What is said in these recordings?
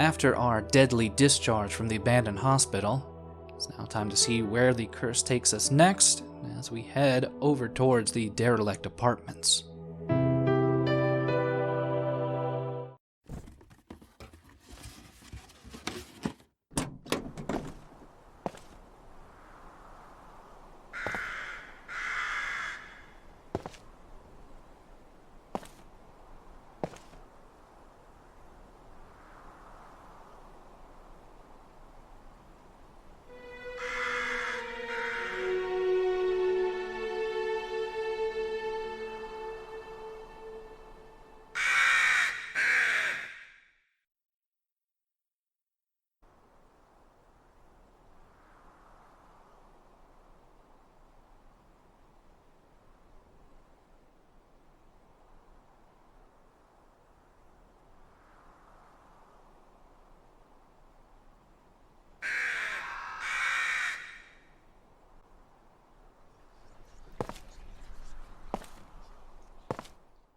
After our deadly discharge from the abandoned hospital, it's now time to see where the curse takes us next as we head over towards the Derelict apartments.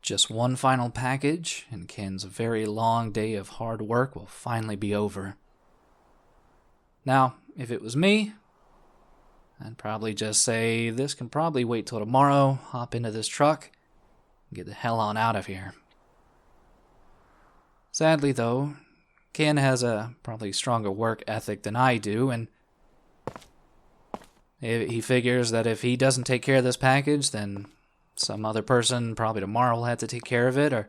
Just one final package, and Ken's very long day of hard work will finally be over. Now, if it was me, I'd probably just say this can probably wait till tomorrow, hop into this truck, and get the hell on out of here. Sadly, though, Ken has a probably stronger work ethic than I do, and he figures that if he doesn't take care of this package, then some other person, probably tomorrow, will have to take care of it, or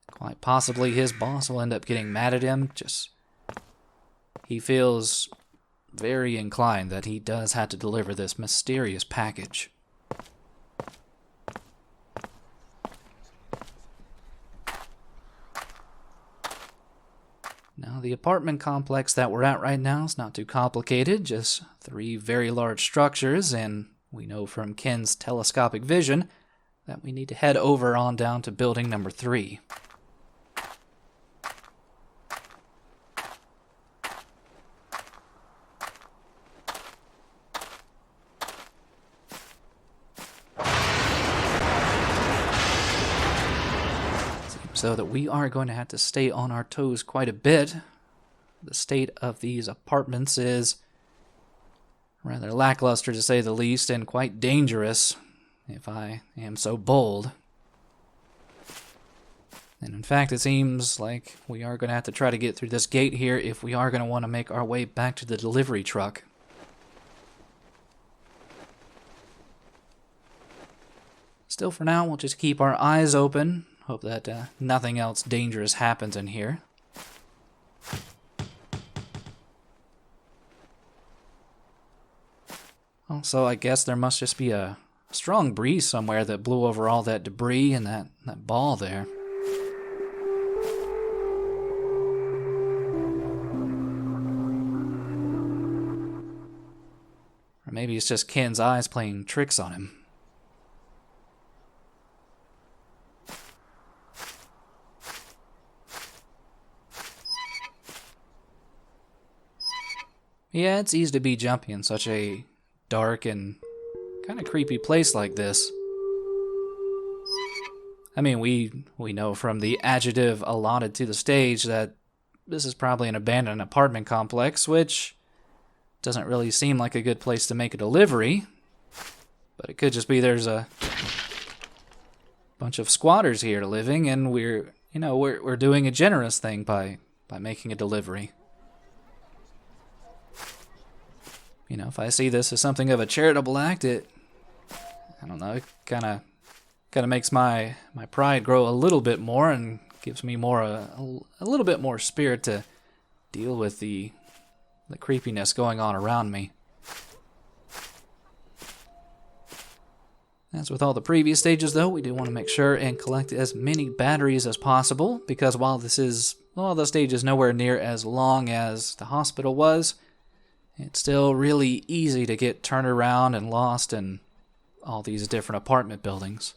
quite possibly his boss will end up getting mad at him. He feels very inclined that he does have to deliver this mysterious package. Now, the apartment complex that we're at right now is not too complicated, just 3 very large structures, and we know from Ken's telescopic vision that we need to head over on down to building number 3. So that we are going to have to stay on our toes quite a bit. The state of these apartments is rather lackluster, to say the least, and quite dangerous, if I am so bold. And in fact, it seems like we are going to have to try to get through this gate here if we are going to want to make our way back to the delivery truck. Still, for now, we'll just keep our eyes open. Hope that nothing else dangerous happens in here. Also, I guess there must just be a strong breeze somewhere that blew over all that debris and that ball there. Or maybe it's just Ken's eyes playing tricks on him. Yeah, it's easy to be jumpy in such a dark and kind of creepy place like this. I mean, we know from the adjective allotted to the stage that this is probably an abandoned apartment complex, which doesn't really seem like a good place to make a delivery. But it could just be there's a bunch of squatters here living, and we're doing a generous thing by making a delivery. You know, if I see this as something of a charitable act, it kind of makes my pride grow a little bit more and gives me more a little bit more spirit to deal with the creepiness going on around me. As with all the previous stages, though, we do want to make sure and collect as many batteries as possible, because while the stage is nowhere near as long as the hospital was, it's still really easy to get turned around and lost in all these different apartment buildings.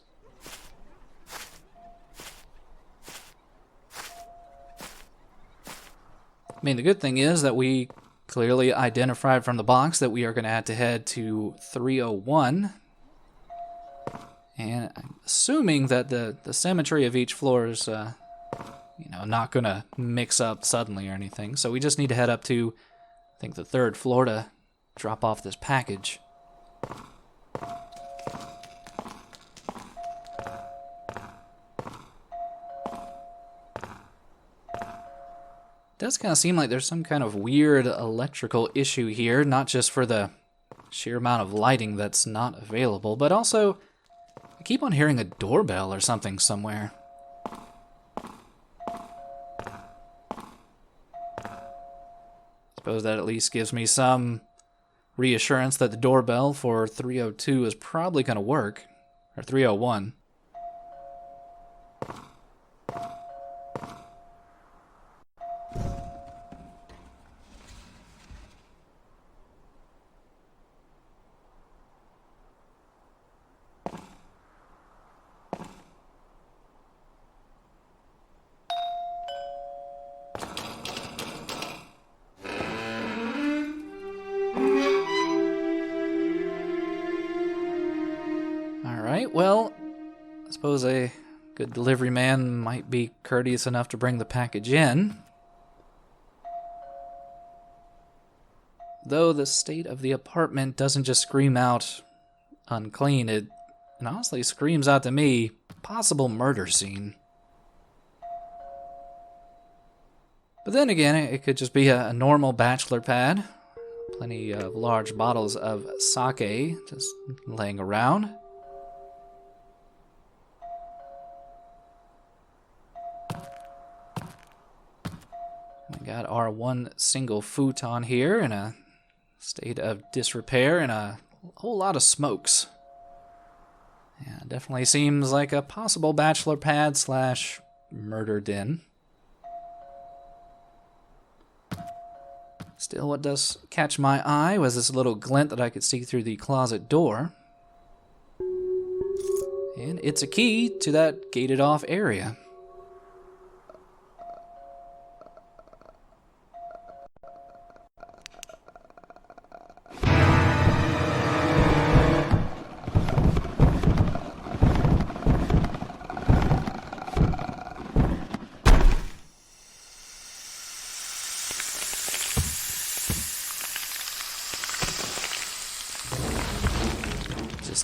I mean, the good thing is that we clearly identified from the box that we are going to have to head to 301. And I'm assuming that the symmetry of each floor is not gonna mix up suddenly or anything. So we just need to head up to, I think, the 3rd floor to drop off this package. Does kind of seem like there's some kind of weird electrical issue here, not just for the sheer amount of lighting that's not available, but also I keep on hearing a doorbell or something somewhere. Suppose that at least gives me some reassurance that the doorbell for 302 is probably going to work, or 301. Alright, well, I suppose a good delivery man might be courteous enough to bring the package in. Though the state of the apartment doesn't just scream out unclean, it honestly screams out to me possible murder scene. But then again, it could just be a normal bachelor pad. Plenty of large bottles of sake just laying around. We got our one single futon here in a state of disrepair and a whole lot of smokes. Yeah, definitely seems like a possible bachelor pad slash murder den. Still, what does catch my eye was this little glint that I could see through the closet door. And it's a key to that gated off area.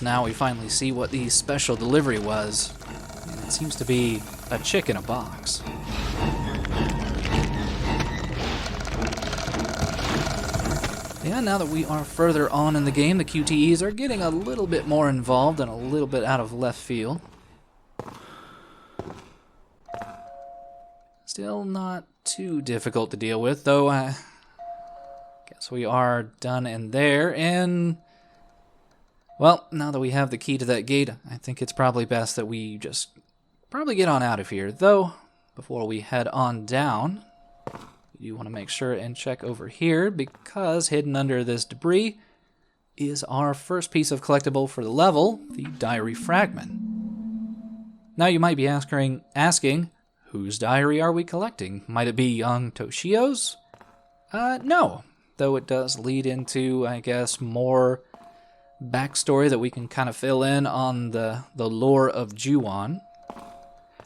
Now we finally see what the special delivery was. And it seems to be a chick in a box. Yeah, now that we are further on in the game, the QTEs are getting a little bit more involved and a little bit out of left field. Still not too difficult to deal with, though I guess we are done in there, and well, now that we have the key to that gate, I think it's probably best that we just probably get on out of here. Though, before we head on down, you want to make sure and check over here, because hidden under this debris is our first piece of collectible for the level, the diary fragment. Now you might be asking, whose diary are we collecting? Might it be young Toshio's? No, though it does lead into, I guess, more backstory that we can kind of fill in on the lore of Ju-on.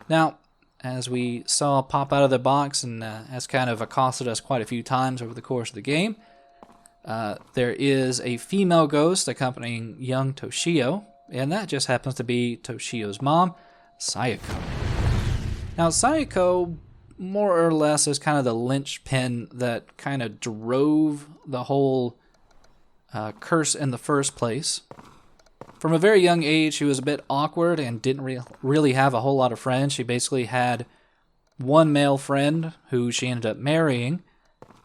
Now, as we saw pop out of the box and has kind of accosted us quite a few times over the course of the game, there is a female ghost accompanying young Toshio, and that just happens to be Toshio's mom, Sayako. Now, Sayako more or less is kind of the linchpin that kind of drove the whole curse in the first place. From a very young age, she was a bit awkward and didn't really have a whole lot of friends. She basically had one male friend who she ended up marrying,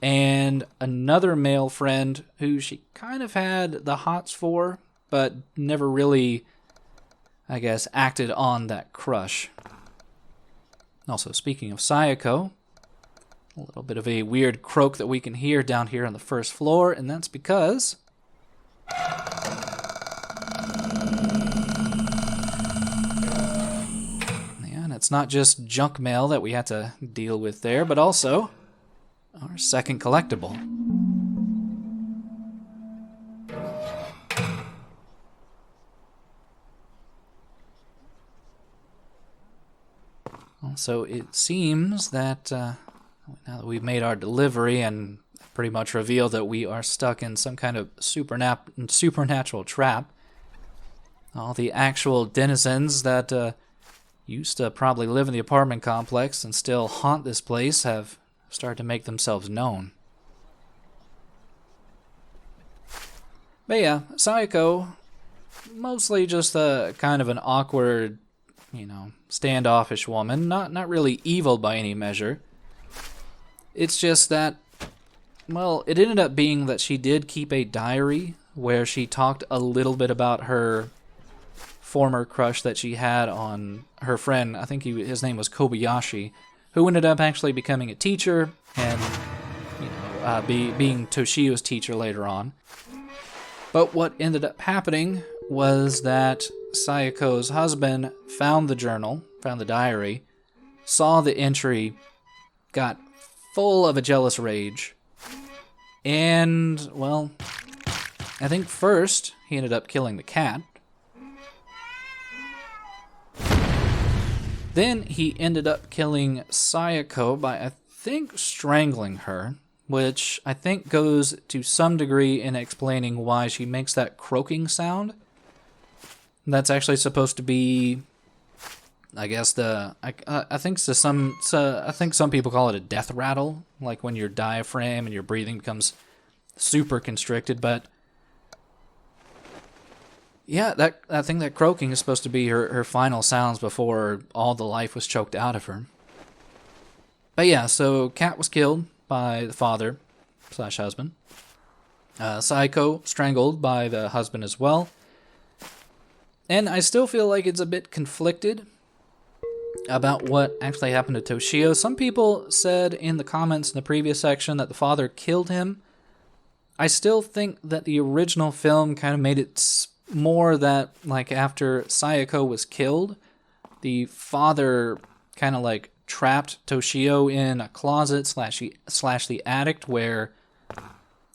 and another male friend who she kind of had the hots for, but never really, I guess, acted on that crush. Also, speaking of Sayako, a little bit of a weird croak that we can hear down here on the first floor, and that's because and it's not just junk mail that we had to deal with there, but also our second collectible. So it seems that now that we've made our delivery and pretty much revealed that we are stuck in some kind of supernatural trap, all the actual denizens that used to probably live in the apartment complex and still haunt this place have started to make themselves known. But yeah, Sayako, mostly just a kind of an awkward, standoffish woman, not really evil by any measure. It's just that, well, it ended up being that she did keep a diary where she talked a little bit about her former crush that she had on her friend. I think his name was Kobayashi, who ended up actually becoming a teacher and, being Toshio's teacher later on. But what ended up happening was that Sayako's husband found the journal, found the diary, saw the entry, got full of a jealous rage, and, well, I think first he ended up killing the cat. Then he ended up killing Sayako by, I think, strangling her, which I think goes to some degree in explaining why she makes that croaking sound. That's actually supposed to be, I guess I think some people call it a death rattle, like when your diaphragm and your breathing becomes super constricted. But yeah, I think that croaking is supposed to be her final sounds before all the life was choked out of her. But yeah, so Kat was killed by the father/husband. Sayako strangled by the husband as well. And I still feel like it's a bit conflicted about what actually happened to Toshio. Some people said in the comments in the previous section that the father killed him. I still think that the original film kind of made it more that, like, after Sayako was killed, the father kind of like trapped Toshio in a closet slash the attic, where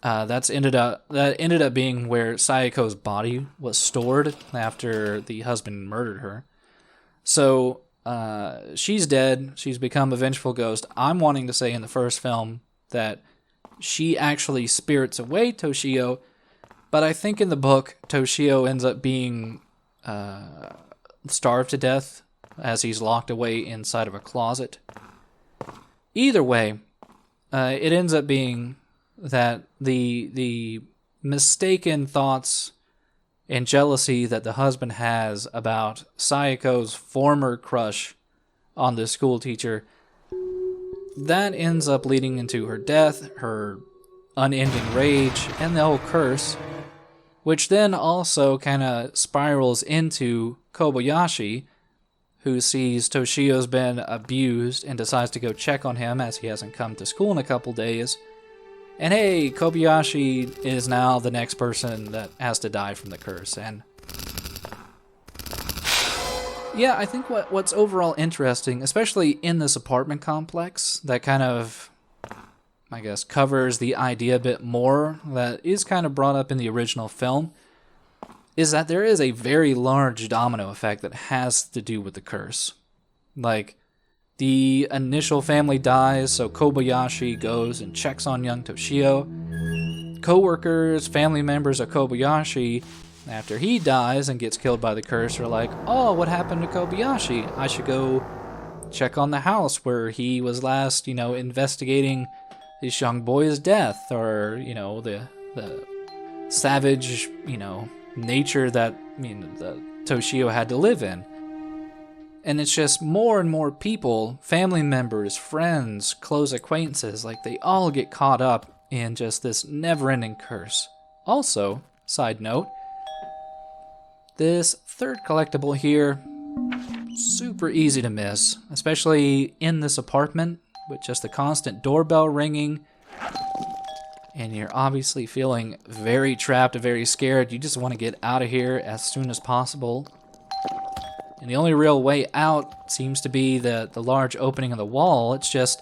that ended up being where Sayako's body was stored after the husband murdered her. So she's dead. She's become a vengeful ghost. I'm wanting to say in the first film that she actually spirits away Toshio, but I think in the book Toshio ends up being starved to death as he's locked away inside of a closet. Either way, it ends up being that the mistaken thoughts and jealousy that the husband has about Sayako's former crush on the school teacher, that ends up leading into her death, her unending rage, and the whole curse, which then also kind of spirals into Kobayashi, who sees Toshio's been abused and decides to go check on him as he hasn't come to school in a couple days. And hey, Kobayashi is now the next person that has to die from the curse. And yeah, I think what's overall interesting, especially in this apartment complex, that kind of, I guess, covers the idea a bit more that is kind of brought up in the original film, is that there is a very large domino effect that has to do with the curse. Like, the initial family dies, so Kobayashi goes and checks on young Toshio. Co-workers, family members of Kobayashi, after he dies and gets killed by the curse, are like, oh, what happened to Kobayashi? I should go check on the house where he was last, investigating this young boy's death, or, the savage, nature that, that Toshio had to live in. And it's just more and more people, family members, friends, close acquaintances, like they all get caught up in just this never-ending curse. Also, side note, this third collectible here, super easy to miss, especially in this apartment with just the constant doorbell ringing, and you're obviously feeling very trapped and very scared. You just want to get out of here as soon as possible. And the only real way out seems to be the large opening of the wall. It's just,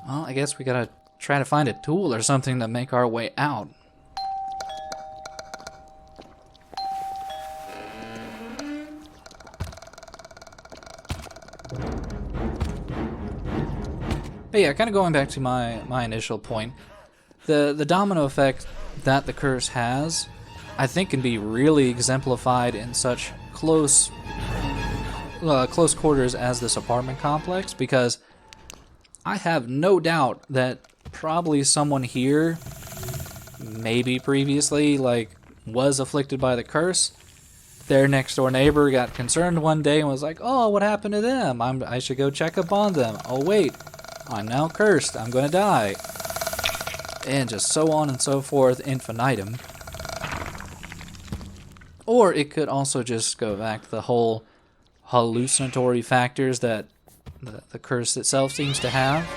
well, I guess we gotta try to find a tool or something to make our way out. But yeah, kind of going back to my initial point, the domino effect that the curse has, I think can be really exemplified in such close quarters as this apartment complex, because I have no doubt that probably someone here, maybe previously, was afflicted by the curse. Their next door neighbor got concerned one day and was like, oh, what happened to them? I should go check up on them. Oh wait, I'm now cursed. I'm going to die. And just so on and so forth, infinitum. Or it could also just go back to the whole hallucinatory factors that the curse itself seems to have.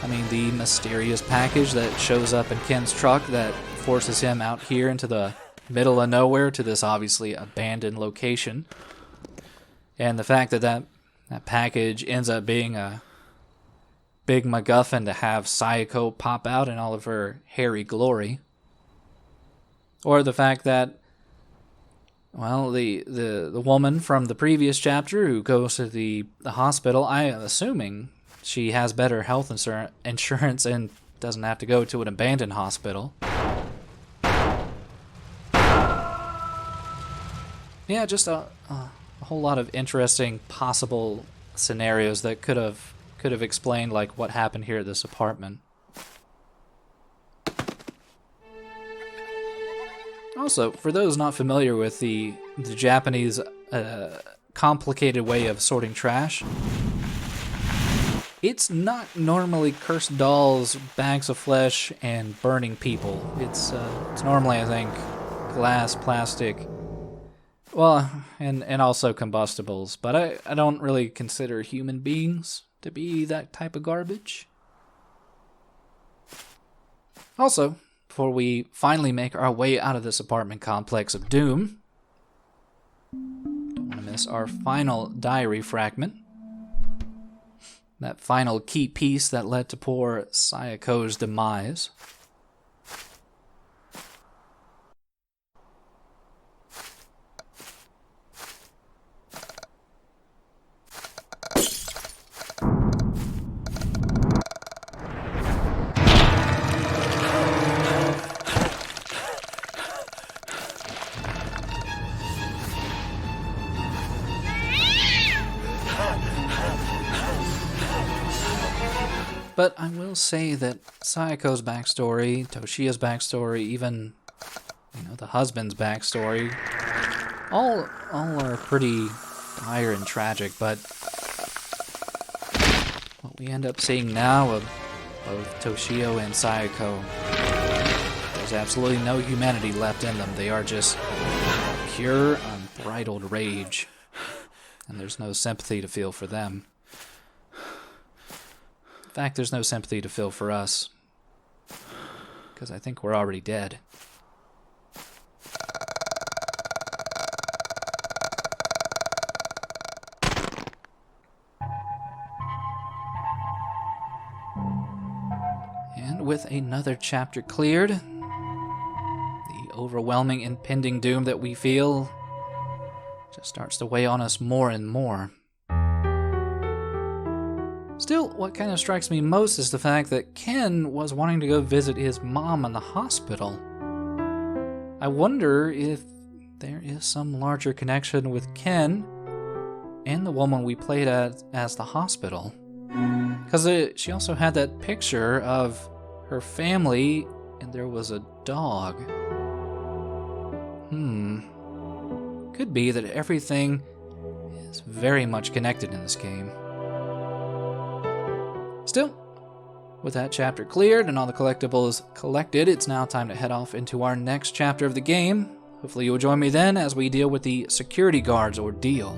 I mean, the mysterious package that shows up in Ken's truck that forces him out here into the middle of nowhere to this obviously abandoned location. And the fact that package ends up being a big MacGuffin to have Sayako pop out in all of her hairy glory. Or the fact that, well, the woman from the previous chapter who goes to the hospital, I am assuming she has better health insurance and doesn't have to go to an abandoned hospital. Yeah, just a whole lot of interesting possible scenarios that could have explained what happened here at this apartment. Also, for those not familiar with the Japanese complicated way of sorting trash, it's not normally cursed dolls, bags of flesh, and burning people. It's normally, I think, glass, plastic, well, and also combustibles. But I don't really consider human beings to be that type of garbage. Also, before we finally make our way out of this apartment complex of doom, don't want to miss our final diary fragment. That final key piece that led to poor Sayako's demise. But I will say that Sayako's backstory, Toshiya's backstory, even the husband's backstory, all are pretty dire and tragic. But what we end up seeing now of both Toshio and Sayako, there's absolutely no humanity left in them. They are just pure, unbridled rage, and there's no sympathy to feel for them. In fact, there's no sympathy to feel for us, because I think we're already dead. And with another chapter cleared, the overwhelming impending doom that we feel just starts to weigh on us more and more. Still, what kind of strikes me most is the fact that Ken was wanting to go visit his mom in the hospital. I wonder if there is some larger connection with Ken and the woman we played as the hospital. Because she also had that picture of her family, and there was a dog. Could be that everything is very much connected in this game. Still, with that chapter cleared and all the collectibles collected, it's now time to head off into our next chapter of the game. Hopefully you'll join me then as we deal with the security guard's ordeal.